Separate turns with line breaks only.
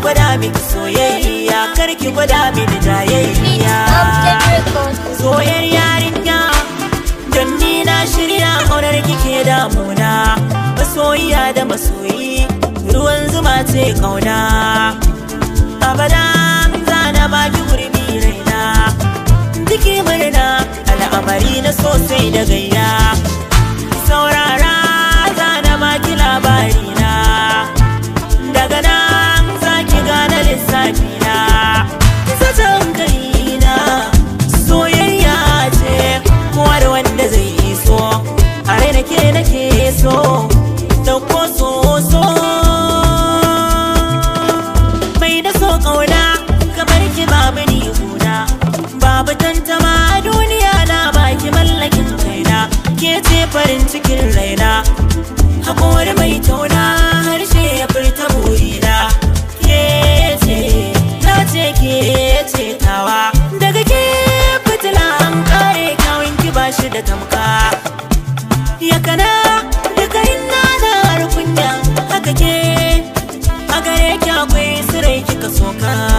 gwada miki soyayya, karki gwada mini jayayya. Soyar yarinya don ni na shirya, ƙaunar kike damuna. Masoyiya da masoyi ruwan zuma ce ƙauna. Abada zana baki gurbi raina, duki murna al'amari na sosai da gayya. Saurara zana baki labari na, daga nan zaki gane lissafi na. Zaton kaina soyayya ce, kowa da wanda zai iso, a rai nake so, dauko so mai da so ƙauna, kamar ki babu ni guna. Babu tantama a duniya na baki mallakin kaina, ke ce farin cikin raina, haƙori mai tauna, harshe ya furta burina. Ke ce tawa, daga ke fitila an kare, kawun ki bashi da tamka. Yakana duka ina na rukunya, haka ke a gare ki akwai sirai kika soka.